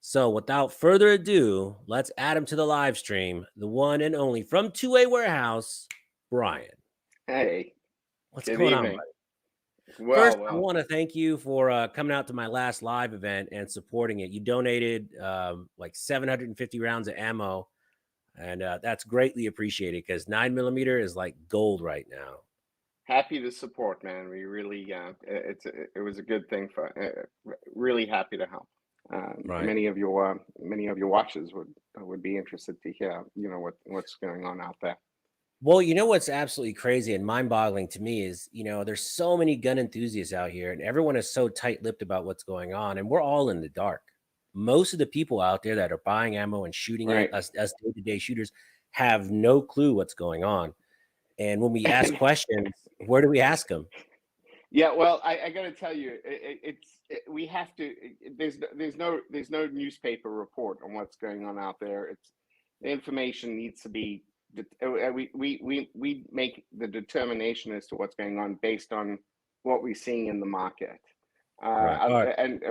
So, without further ado, let's add him to the live stream. The one and only from 2A Warehouse, Brian. Hey, What's good going on, evening. buddy? First, Well, I well, want to thank you for coming out to my last live event and supporting it. You donated like 750 rounds of ammo, and that's greatly appreciated because 9mm is like gold right now. happy to support, man. We really, it was a good thing for. Really happy to help. Right. Many of your watchers would be interested to hear, what's going on out there. Well, you know what's absolutely crazy and mind-boggling to me is, there's so many gun enthusiasts out here, and everyone is so tight-lipped about what's going on, and we're all in the dark. Most of the people out there that are buying ammo and shooting it, Right. us day-to-day shooters, have no clue what's going on. And when we ask questions, where do we ask them? Yeah, well, I got to tell you, we have to. There's no newspaper report on what's going on out there. It's the information needs to be. We make the determination as to what's going on based on what we're seeing in the market, Right. All right. and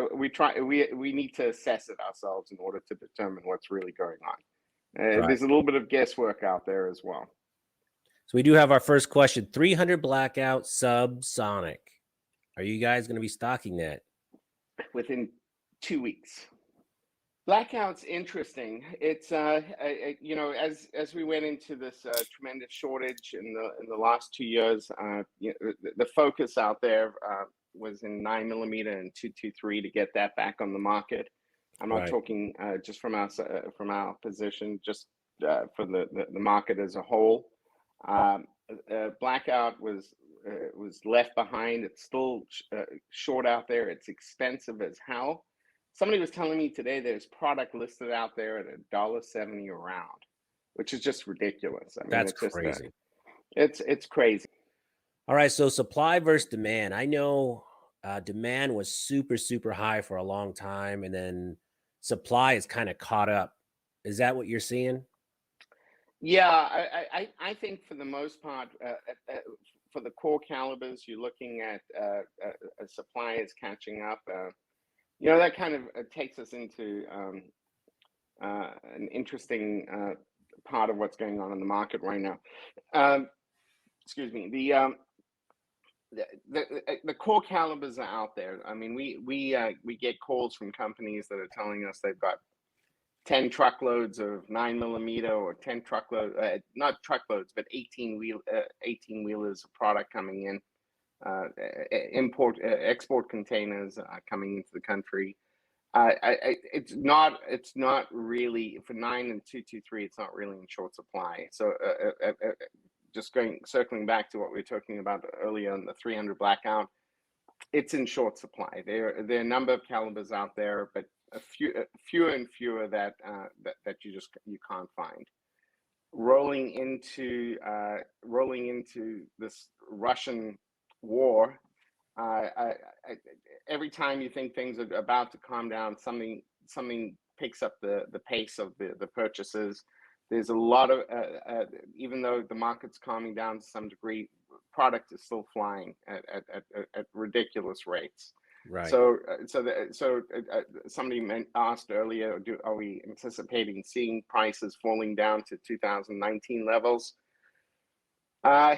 we need to assess it ourselves in order to determine what's really going on. Right. There's a little bit of guesswork out there as well. So we do have our first question. 300 blackout subsonic. Are you guys going to be stocking that? Within 2 weeks. Blackout's interesting. It's as we went into this tremendous shortage in the last 2 years, the focus out there was in 9mm and 223 to get that back on the market. I'm not Right. talking just from our position, just for the market as a whole. Um, Blackout was left behind. It's still short out there. It's expensive as hell. Somebody was telling me today there's product listed out there at $1.70 a round, which is just ridiculous. I mean, That's it's just crazy. it's crazy. All right, so supply versus demand. I know demand was super, super high for a long time, and then supply is kind of caught up. Is that what you're seeing? Yeah, I think for the most part, for the core calibers, you're looking at supply is catching up. That kind of takes us into an interesting part of what's going on in the market right now. Um, Excuse me. The core calibers are out there. I mean, we get calls from companies that are telling us they've got 10 truckloads of 9mm or 10 truckload, not truckloads, but 18 wheelers of product coming in, export containers coming into the country. It's not really for 9 and 223. It's not really in short supply. So just circling back to what we were talking about earlier on the 300 blackout, it's in short supply. There are a number of calibers out there, but fewer and fewer that you can't find. Rolling into this Russian war, every time you think things are about to calm down, something picks up the pace of the purchases. There's a lot of even though the market's calming down to some degree, product is still flying at ridiculous rates. Right. So somebody asked earlier, are we anticipating seeing prices falling down to 2019 levels? Uh,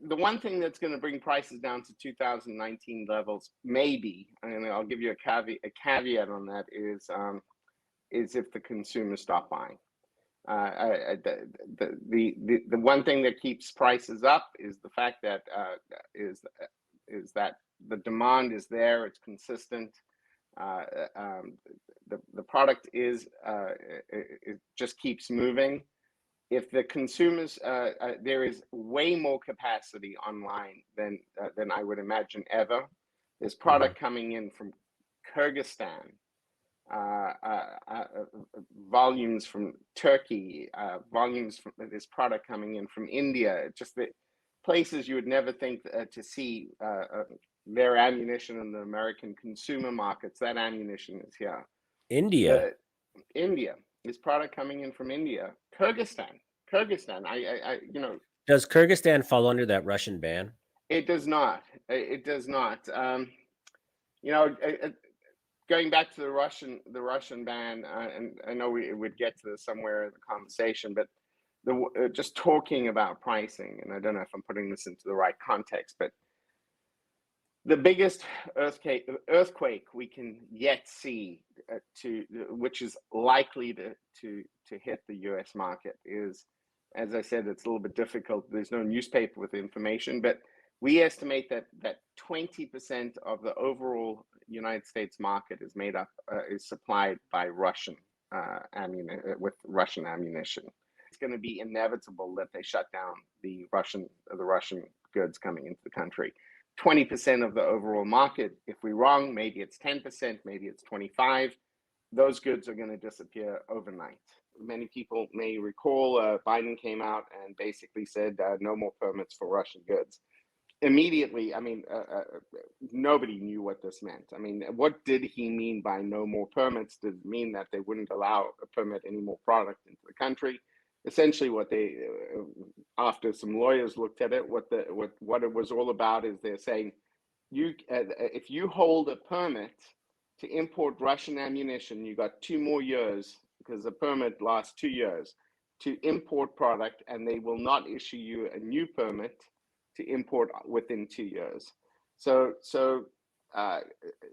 the one thing that's going to bring prices down to 2019 levels, maybe, and I'll give you a caveat on that, is if the consumers stop buying. The one thing that keeps prices up is the fact that is that the demand is there, it's consistent. Uh, the product it just keeps moving. If the consumers, there is way more capacity online than I would imagine ever. There's Mhm. product coming in from Kyrgyzstan, uh, uh, uh, volumes from Turkey, volumes from this product coming in from India. Just the places you would never think to see their ammunition in the American consumer markets. That ammunition is here. India. The India, this product coming in from India, Kyrgyzstan. Does Kyrgyzstan fall under that Russian ban? It does not. It does not. You know, going back to the Russian ban, and I know we would get to this somewhere in the conversation, but just talking about pricing, and I don't know if I'm putting this into the right context, but the biggest earthquake we can yet see, which is likely to hit the U.S. market, is, as I said, it's a little bit difficult. There's no newspaper with information, but we estimate that 20% of the overall United States market is supplied by Russian with Russian ammunition. It's going to be inevitable that they shut down the Russian goods coming into the country. 20% of the overall market. If we're wrong, maybe it's 10%, maybe it's 25. Those goods are going to disappear overnight. Many people may recall Biden came out and basically said no more permits for Russian goods. Immediately, I mean, nobody knew what this meant. I mean, what did he mean by no more permits? Did it mean that they wouldn't allow or permit any more product into the country? Essentially, what they, after some lawyers looked at it, what it was all about is they're saying, if you hold a permit to import Russian ammunition, you got 2 more years, because the permit lasts 2 years, to import product, and they will not issue you a new permit to import within 2 years. So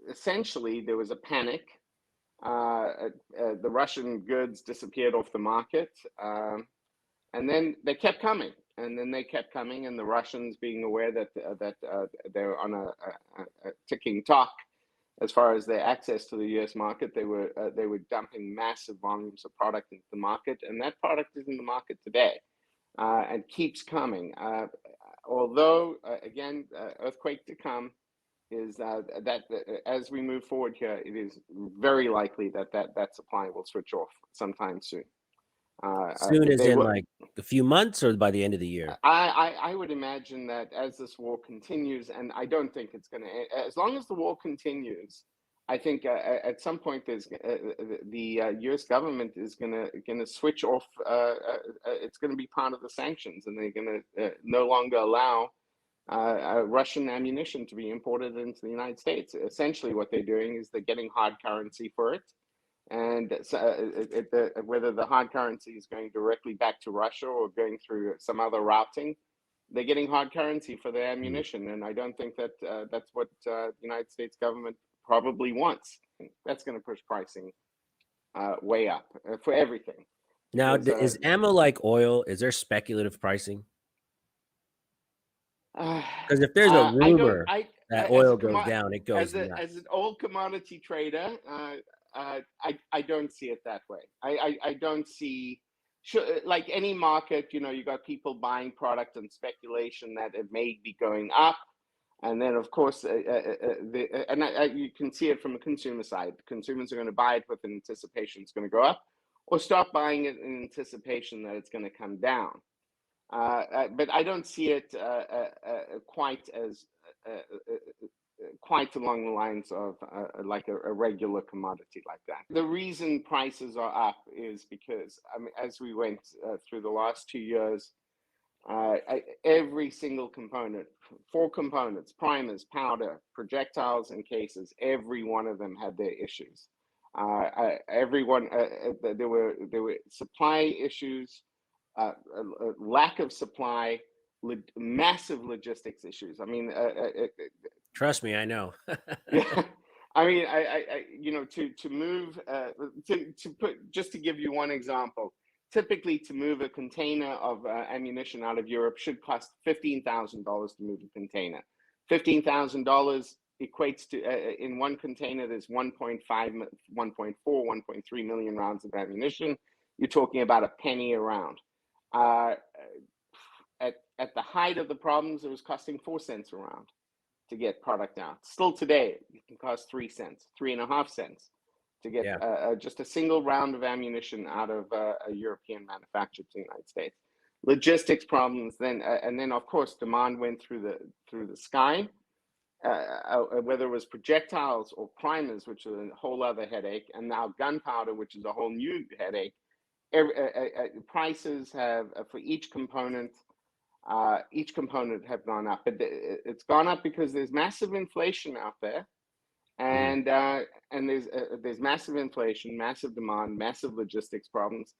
essentially, there was a panic. The Russian goods disappeared off the market, and then they kept coming, and the Russians, being aware that they're on a ticking clock as far as their access to the U.S. market, they were dumping massive volumes of product into the market, and that product is in the market today, and keeps coming. Although, again, earthquake to come, is that as we move forward here, it is very likely that supply will switch off sometime soon. Soon as in like a few months, or by the end of the year? I would imagine that as this war continues, and I don't think it's going to, as long as the war continues, I think at some point there's the U.S. government is going to switch off. It's going to be part of the sanctions, and they're going to no longer allow Russian ammunition to be imported into the United States. Essentially, what they're doing is they're getting hard currency for it, and whether the hard currency is going directly back to Russia or going through some other routing, they're getting hard currency for their ammunition, and I don't think that that's what the United States government probably wants. That's going to push pricing way up for everything. Now, is ammo like oil? Is there speculative pricing? Because if there's a rumor that oil goes down, it goes down. As an old commodity trader, I don't see it that way. I don't see, like any market, you got people buying product and speculation that it may be going up. And then, of course, you can see it from the consumer side. Consumers are going to buy it with an anticipation it's going to go up, or stop buying it in anticipation that it's going to come down. But I don't see it quite along the lines of like a regular commodity like that. The reason prices are up is because, as we went through the last 2 years, every single component, 4 components, primers, powder, projectiles, and cases, every one of them had their issues. Everyone, there were supply issues, lack of supply, massive logistics issues. I mean, trust me, I know. Yeah, I mean, to move, just to give you one example, typically to move a container of ammunition out of Europe should cost $15,000 to move a container. $15,000 equates to, in one container, there's 1.5, 1.4, 1.3 million rounds of ammunition. You're talking about a penny a round. At the height of the problems, it was costing 4 cents a round to get product out. Still today, it can cost 3 cents, 3.5 cents to get just a single round of ammunition out of a European manufacturer to the United States. Logistics problems then, and then of course demand went through the sky. Whether it was projectiles or primers, which is a whole other headache, and now gunpowder, which is a whole new headache. Prices have for each component have gone up, but it's gone up because there's massive inflation out there, Mm. And there's massive inflation, massive demand, massive logistics problems.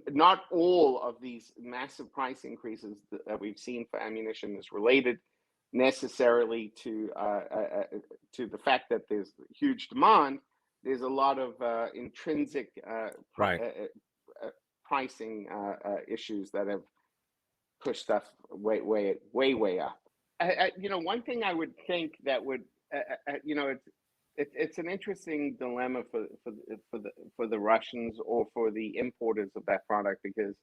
Not all of these massive price increases that we've seen for ammunition is related necessarily to the fact that there's huge demand. There's a lot of intrinsic Right. pricing issues that have pushed stuff way up. One thing I would think that would, it's an interesting dilemma for the Russians or for the importers of that product, because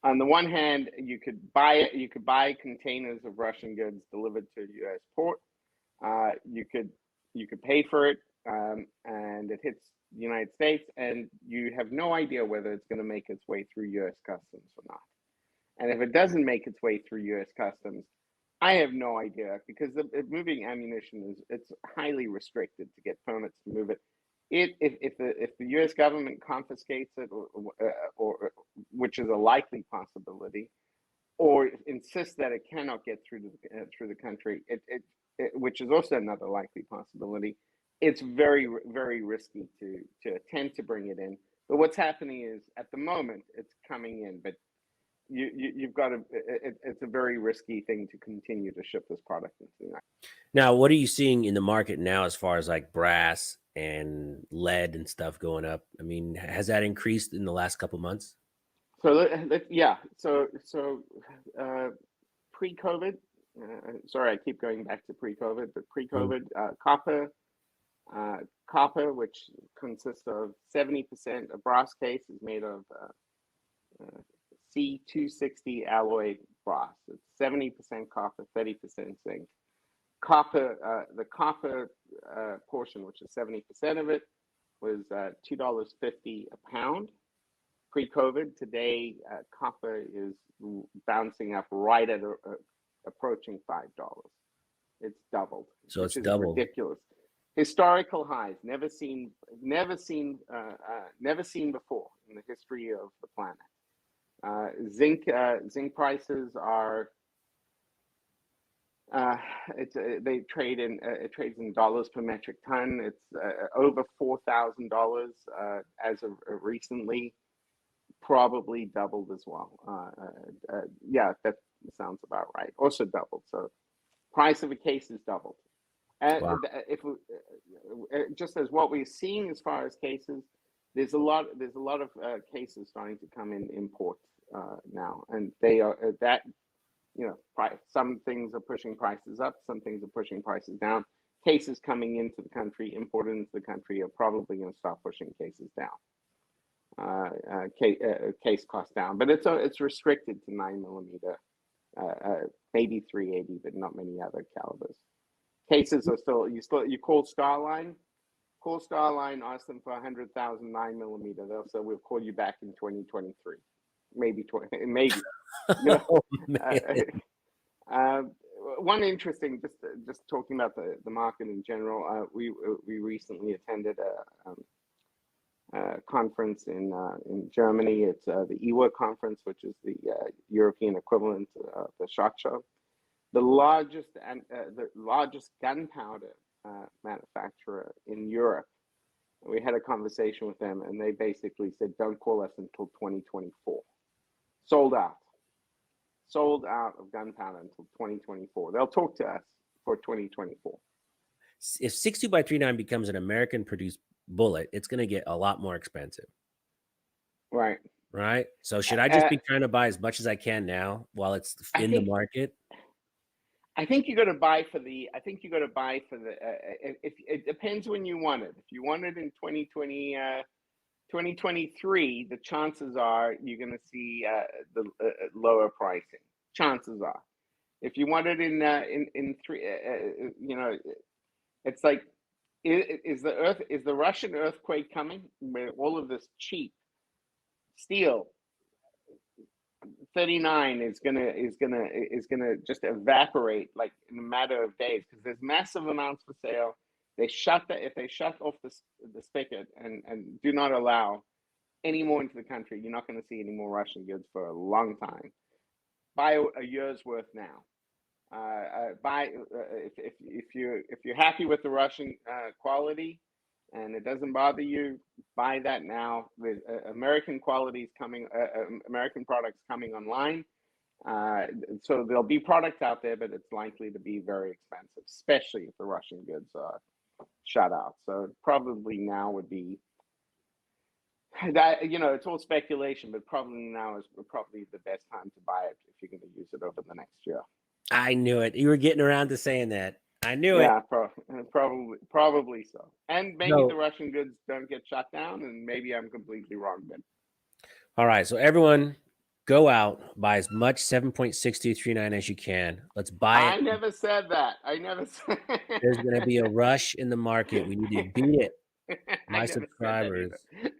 on the one hand, you could buy containers of Russian goods delivered to a U.S. port. You could pay for it, and it hits the United States, and you have no idea whether it's going to make its way through U.S. customs or not. And if it doesn't make its way through U.S. customs, I have no idea, because moving ammunition it's highly restricted to get permits to move it. If the U.S. government confiscates it, or which is a likely possibility, or insists that it cannot get through the country, which is also another likely possibility, it's very, very risky to attempt to bring it in. But what's happening is, at the moment, it's coming in, but you've got to. It's a very risky thing to continue to ship this product into the United States. Now, what are you seeing in the market now as far as like brass and lead and stuff going up? I mean, has that increased in the last couple months? So yeah, so pre-COVID. Sorry, I keep going back to pre-COVID, but Mm. pre-COVID, copper, which consists of 70% of brass case, is made of C260 alloy brass. It's 70% copper, 30% zinc. Copper, the copper portion, which is 70% of it, was $2.50 a pound pre-COVID. Today, copper is bouncing up right at approaching $5. It's doubled, So which it's is double. ridiculous. Historical highs, never seen before in the history of the planet. Zinc prices are. They trade in it trades in dollars per metric ton. It's over $4,000 as of recently. Probably doubled as well. Yeah, that sounds about right. Also doubled. So price of a case is doubled. And Wow. if just as what we're seeing as far as cases, there's a lot of cases starting to come in import now, and they are that price. Some things are pushing prices up, some things are pushing prices down. Cases coming into the country, imported into the country, are probably going to start pushing cases down. Case cost down, but it's restricted to 9mm, maybe 380, but not many other calibers. Cases are you call Starline, ask them for 100,000 9mm. They'll say we'll call you back in 2023, maybe maybe. Oh, man. One interesting, just talking about the market in general. We recently attended a conference in Germany. It's the EWA conference, which is the European equivalent of the SHOT Show. The largest gunpowder manufacturer in Europe. We had a conversation with them, and they basically said, "Don't call us until 2024." Sold out of gunpowder until 2024. They'll talk to us for 2024. If 6.2x39 becomes an American-produced bullet, it's going to get a lot more expensive. Right. Right. So should I just be trying to buy as much as I can now while it's in the market? I think you got to buy for the. If it depends when you want it. If you want it in 2023, the chances are you're going to see the lower pricing. Chances are. If you want it in three, it's like, is the Russian earthquake coming? Where all of this cheap steel 39 is gonna just evaporate like in a matter of days, because there's massive amounts for sale. If they shut off the spigot and do not allow any more into the country, you're not going to see any more Russian goods for a long time. Buy a year's worth now. Buy if you're happy with the Russian quality and it doesn't bother you, buy that now. With American qualities coming, American products coming online. So there'll be products out there, but it's likely to be very expensive, especially if the Russian goods are shut out. So probably now would be that, it's all speculation, but probably now is probably the best time to buy it if you're going to use it over the next year. I knew it. You were getting around to saying that. I knew it. Yeah, probably so. And maybe No. the Russian goods don't get shut down, and maybe I'm completely wrong then. All right. So everyone go out, buy as much 7.6239 as you can. Let's buy it. I never said that. I never said There's going to be a rush in the market. We need to beat it. I My never said that subscribers. either.